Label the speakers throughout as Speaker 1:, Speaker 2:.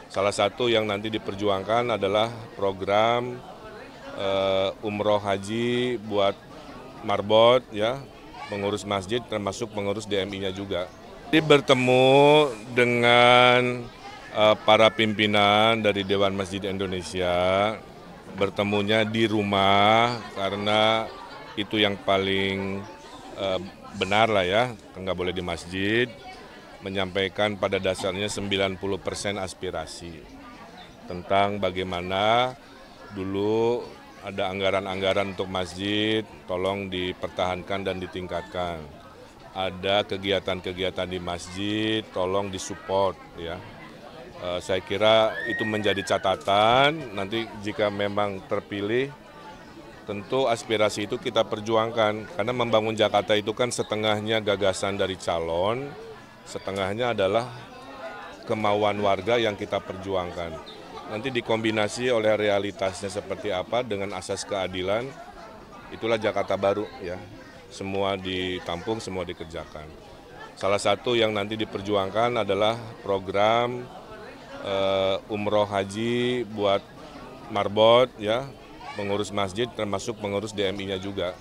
Speaker 1: Salah satu yang nanti diperjuangkan adalah program umroh haji buat marbot, ya, pengurus masjid termasuk pengurus DMI-nya juga. Jadi bertemu dengan para pimpinan dari Dewan Masjid Indonesia, bertemunya di rumah karena itu yang paling benar lah ya, nggak boleh di masjid, menyampaikan pada dasarnya 90% aspirasi tentang bagaimana dulu ada anggaran-anggaran untuk masjid, tolong dipertahankan dan ditingkatkan. Ada kegiatan-kegiatan di masjid, tolong disupport ya. Saya kira itu menjadi catatan, nanti jika memang terpilih, tentu aspirasi itu kita perjuangkan. Karena membangun Jakarta itu kan setengahnya gagasan dari calon, setengahnya adalah kemauan warga yang kita perjuangkan. Nanti dikombinasi oleh realitasnya seperti apa dengan asas keadilan, itulah Jakarta baru ya. Semua ditampung, semua dikerjakan. Salah satu yang nanti diperjuangkan adalah program umroh haji buat marbot, ya, pengurus masjid termasuk pengurus DMI-nya juga.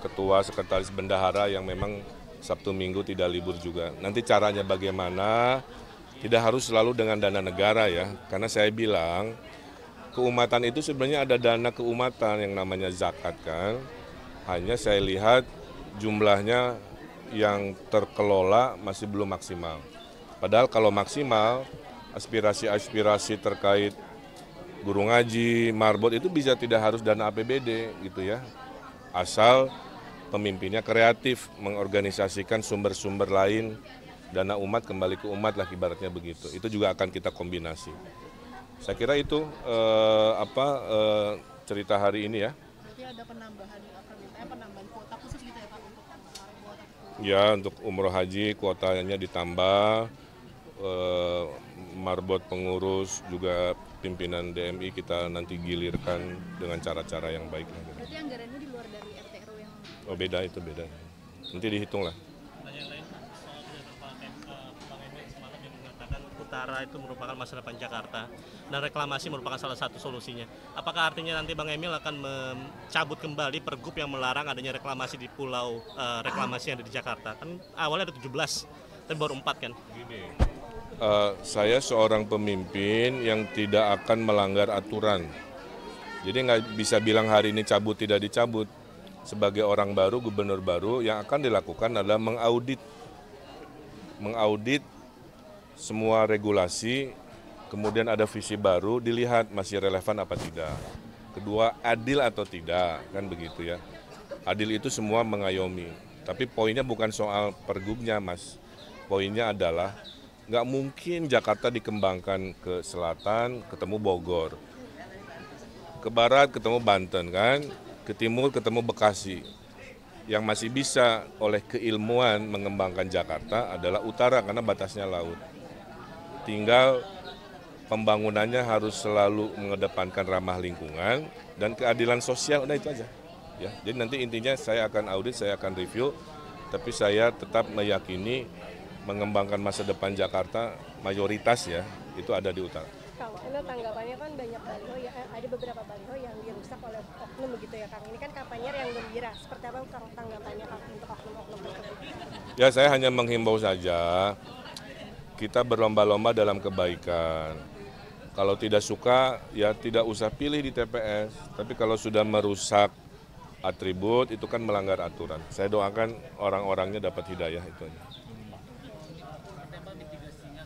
Speaker 1: Ketua Sekretaris Bendahara yang memang Sabtu Minggu tidak libur juga. Nanti caranya bagaimana, tidak harus selalu dengan dana negara ya, karena saya bilang keumatan itu sebenarnya ada dana keumatan yang namanya zakat kan. Hanya saya lihat jumlahnya yang terkelola masih belum maksimal. Padahal kalau maksimal, aspirasi-aspirasi terkait guru ngaji, marbot itu bisa tidak harus dana APBD gitu ya. Asal pemimpinnya kreatif mengorganisasikan sumber-sumber lain, dana umat kembali ke umat lah ibaratnya begitu. Itu juga akan kita kombinasi. Saya kira itu cerita hari ini ya.
Speaker 2: Berarti ada penambahan kuota khusus gitu ya Pak untuk marbot?
Speaker 1: Ya, untuk umroh haji kuotanya ditambah, marbot pengurus juga pimpinan DMI kita nanti gilirkan dengan cara-cara yang baik.
Speaker 2: Berarti anggarannya di luar dari RT/RW yang...
Speaker 1: Oh beda, itu beda. Nanti dihitung lah.
Speaker 3: Yang lain soal Bang Emil semalam yang mengatakan utara itu merupakan masa depan Jakarta dan reklamasi merupakan salah satu solusinya. Apakah artinya nanti Bang Emil akan mencabut kembali pergub yang melarang adanya reklamasi di pulau reklamasi yang ada di Jakarta? Kan awalnya ada 17, tapi baru 4 kan?
Speaker 1: Saya seorang pemimpin yang tidak akan melanggar aturan. Jadi nggak bisa bilang hari ini cabut tidak dicabut. Sebagai orang baru, gubernur baru, yang akan dilakukan adalah mengaudit semua regulasi, kemudian ada visi baru, dilihat masih relevan apa tidak. Kedua, adil atau tidak, kan begitu ya. Adil itu semua mengayomi, tapi poinnya bukan soal pergubnya, Mas. Poinnya adalah nggak mungkin Jakarta dikembangkan ke selatan, ketemu Bogor. Ke barat ketemu Banten kan, ke timur ketemu Bekasi. Yang masih bisa oleh keilmuan mengembangkan Jakarta adalah utara karena batasnya laut. Tinggal pembangunannya harus selalu mengedepankan ramah lingkungan dan keadilan sosial, udah itu aja. Ya, jadi nanti intinya saya akan audit, saya akan review, tapi saya tetap meyakini mengembangkan masa depan Jakarta mayoritas ya itu ada di utara.
Speaker 4: Kalau ini tanggapannya kan banyak baliho ya, ada beberapa baliho yang dirusak oleh oknum begitu ya Kang. Ini kan kampanye yang gembira. Seperti apa Kang tanggapannya Kang untuk oknum-oknum tersebut?
Speaker 1: Ya saya hanya menghimbau saja, kita berlomba-lomba dalam kebaikan. Kalau tidak suka ya tidak usah pilih di TPS. Tapi kalau sudah merusak atribut itu kan melanggar aturan. Saya doakan orang-orangnya dapat hidayah itu aja.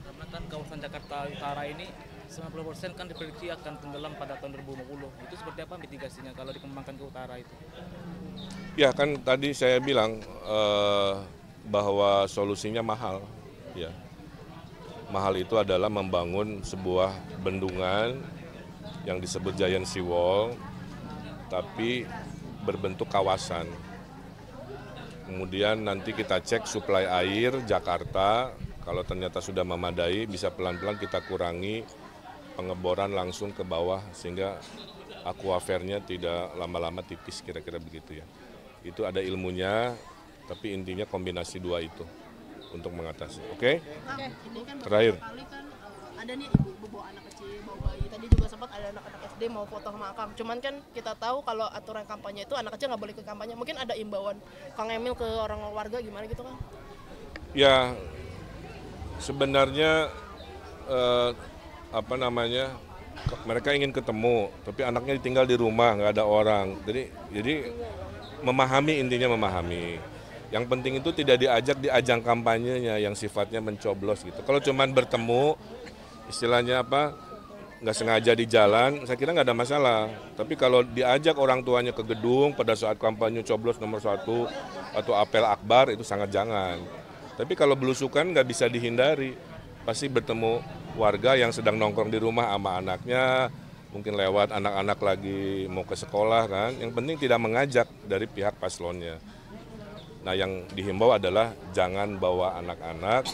Speaker 5: Karena kan kawasan Jakarta Utara ini 90% kan diprediksi akan tenggelam pada tahun 2050. Itu seperti apa mitigasinya kalau dikembangkan ke utara itu?
Speaker 1: Ya kan tadi saya bilang bahwa solusinya mahal. Ya. Mahal itu adalah membangun sebuah bendungan yang disebut Giant Sea Wall, tapi berbentuk kawasan. Kemudian nanti kita cek suplai air Jakarta, kalau ternyata sudah memadai bisa pelan-pelan kita kurangi pengeboran langsung ke bawah sehingga akuafernya tidak lama-lama tipis, kira-kira begitu ya. Itu ada ilmunya, tapi intinya kombinasi dua itu untuk mengatasi. Oke?
Speaker 2: Ini kan
Speaker 1: Terakhir.
Speaker 2: kali kan ada nih ibu bawa anak kecil bawa bayi. Tadi juga sempat ada anak-anak SD mau foto sama Akang. Cuman kan kita tahu kalau aturan kampanye itu anak kecil nggak boleh ke kampanye. Mungkin ada imbauan Kang Emil ke orang warga gimana gitu, Kang?
Speaker 1: Ya, sebenarnya mereka ingin ketemu, tapi anaknya tinggal di rumah, nggak ada orang. Jadi memahami, intinya memahami. Yang penting itu tidak diajak di ajang kampanyenya yang sifatnya mencoblos gitu. Kalau cuman bertemu, istilahnya nggak sengaja di jalan, saya kira nggak ada masalah. Tapi kalau diajak orang tuanya ke gedung pada saat kampanye coblos nomor 1 atau apel akbar, itu sangat jangan. Tapi kalau belusukan nggak bisa dihindari, pasti bertemu warga yang sedang nongkrong di rumah sama anaknya, mungkin lewat anak-anak lagi mau ke sekolah kan. Yang penting tidak mengajak dari pihak paslonnya. Nah, yang dihimbau adalah jangan bawa anak-anak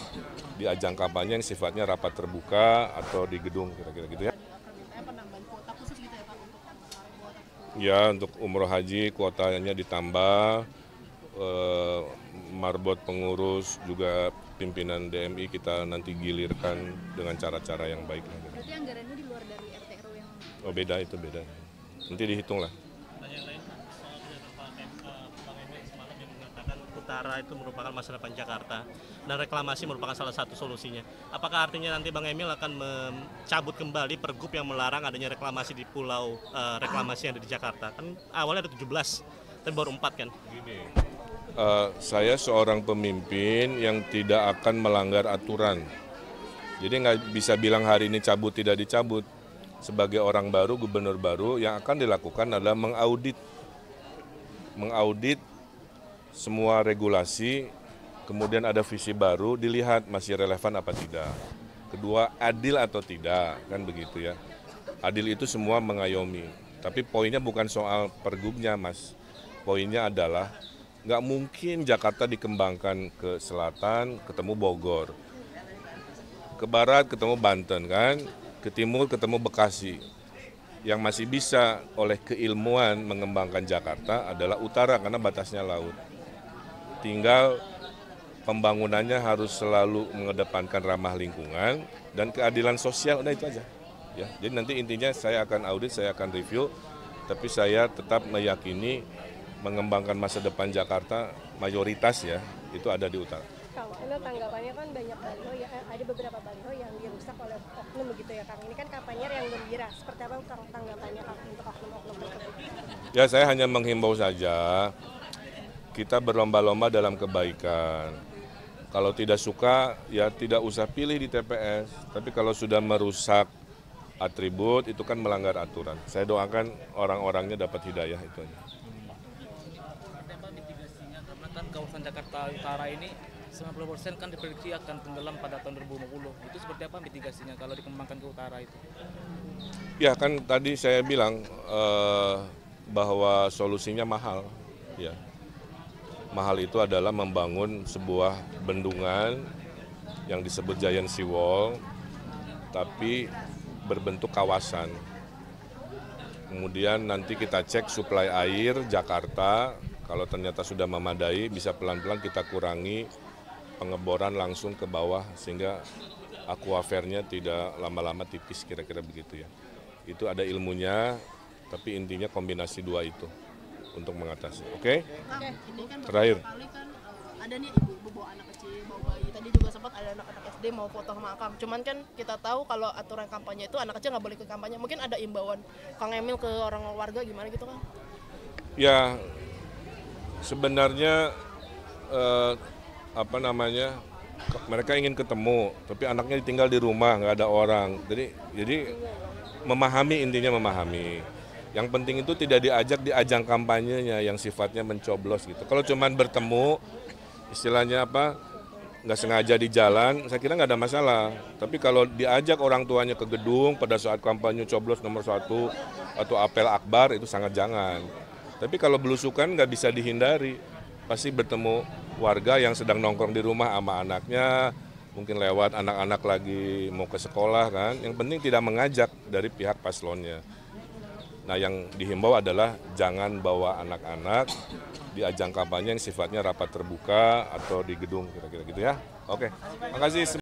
Speaker 1: di ajang kampanye yang sifatnya rapat terbuka atau di gedung, kira-kira gitu ya.
Speaker 2: Permintaannya penambahan kuota khusus gitu ya, Pak, untuk marbot.
Speaker 1: Ya, untuk umroh haji kuotanya ditambah, marbot pengurus juga pimpinan DMI kita nanti gilirkan dengan cara-cara yang baik.
Speaker 2: Berarti anggarannya di luar dari RTRW yang...
Speaker 1: Oh, beda, itu beda. Nanti dihitung lah.
Speaker 3: Dan yang lain soal pernyataan Bang Emil semalam yang mengatakan utara itu merupakan masa depan Jakarta dan reklamasi merupakan salah satu solusinya. Apakah artinya nanti Bang Emil akan mencabut kembali pergub yang melarang adanya reklamasi di pulau reklamasi yang ada di Jakarta? Kan awalnya ada 17, tapi baru 4 kan?
Speaker 1: Gini, saya seorang pemimpin yang tidak akan melanggar aturan. Jadi nggak bisa bilang hari ini cabut tidak dicabut. Sebagai orang baru, gubernur baru, yang akan dilakukan adalah mengaudit semua regulasi, kemudian ada visi baru, dilihat masih relevan apa tidak. Kedua, adil atau tidak, kan begitu ya. Adil itu semua mengayomi. Tapi poinnya bukan soal pergubnya, Mas. Poinnya adalah nggak mungkin Jakarta dikembangkan ke selatan, ketemu Bogor. Ke barat, ketemu Banten, kan? Ke timur, ketemu Bekasi. Yang masih bisa oleh keilmuan mengembangkan Jakarta adalah utara, karena batasnya laut. Tinggal pembangunannya harus selalu mengedepankan ramah lingkungan dan keadilan sosial, udah itu aja. Ya, jadi nanti intinya saya akan audit, saya akan review, tapi saya tetap meyakini mengembangkan masa depan Jakarta mayoritas ya itu ada di utara.
Speaker 4: Kang, ini tanggapannya kan banyak baliho ya, ada beberapa baliho yang dirusak oleh oknum begitu ya, Kang. Ini kan kampanye yang gembira. Seperti apa Kang tanggapannya Kang untuk oknum-oknum tersebut?
Speaker 1: Ya, saya hanya menghimbau saja kita berlomba-lomba dalam kebaikan. Kalau tidak suka ya tidak usah pilih di TPS. Tapi kalau sudah merusak atribut itu kan melanggar aturan. Saya doakan orang-orangnya dapat hidayah itu aja.
Speaker 5: Karena kan kawasan Jakarta Utara ini 90% kan diprediksi akan tenggelam pada tahun 2050. Itu seperti apa mitigasinya kalau dikembangkan ke utara itu?
Speaker 1: Ya kan tadi saya bilang bahwa solusinya mahal. Ya, mahal itu adalah membangun sebuah bendungan yang disebut Giant Seawall, tapi berbentuk kawasan. Kemudian nanti kita cek suplai air Jakarta. Kalau ternyata sudah memadai, bisa pelan-pelan kita kurangi pengeboran langsung ke bawah sehingga akuafernya tidak lama-lama tipis, kira-kira begitu ya. Itu ada ilmunya, tapi intinya kombinasi dua itu untuk mengatasi. Oke?
Speaker 2: Kang, ini kan
Speaker 1: Terakhir.
Speaker 2: beberapa kali kan ada nih ibu bawa anak kecil, bawa bayi. Tadi juga sempat ada anak-anak SD mau foto sama Akang. Cuman kan kita tahu kalau aturan kampanye itu anak kecil nggak boleh ke kampanye. Mungkin ada imbauan Kang Emil ke orang warga gimana gitu, Kang?
Speaker 1: Ya, sebenarnya mereka ingin ketemu, tapi anaknya tinggal di rumah, nggak ada orang. Jadi memahami, intinya memahami. Yang penting itu tidak diajak di ajang kampanyenya yang sifatnya mencoblos gitu. Kalau cuman bertemu, istilahnya nggak sengaja di jalan, saya kira nggak ada masalah. Tapi kalau diajak orang tuanya ke gedung pada saat kampanye coblos nomor 1 atau apel akbar, itu sangat jangan. Tapi kalau belusukan nggak bisa dihindari, pasti bertemu warga yang sedang nongkrong di rumah sama anaknya, mungkin lewat anak-anak lagi mau ke sekolah kan. Yang penting tidak mengajak dari pihak paslonnya. Nah, yang dihimbau adalah jangan bawa anak-anak di ajang kampanye yang sifatnya rapat terbuka atau di gedung, kira-kira gitu ya. Oke, makasih.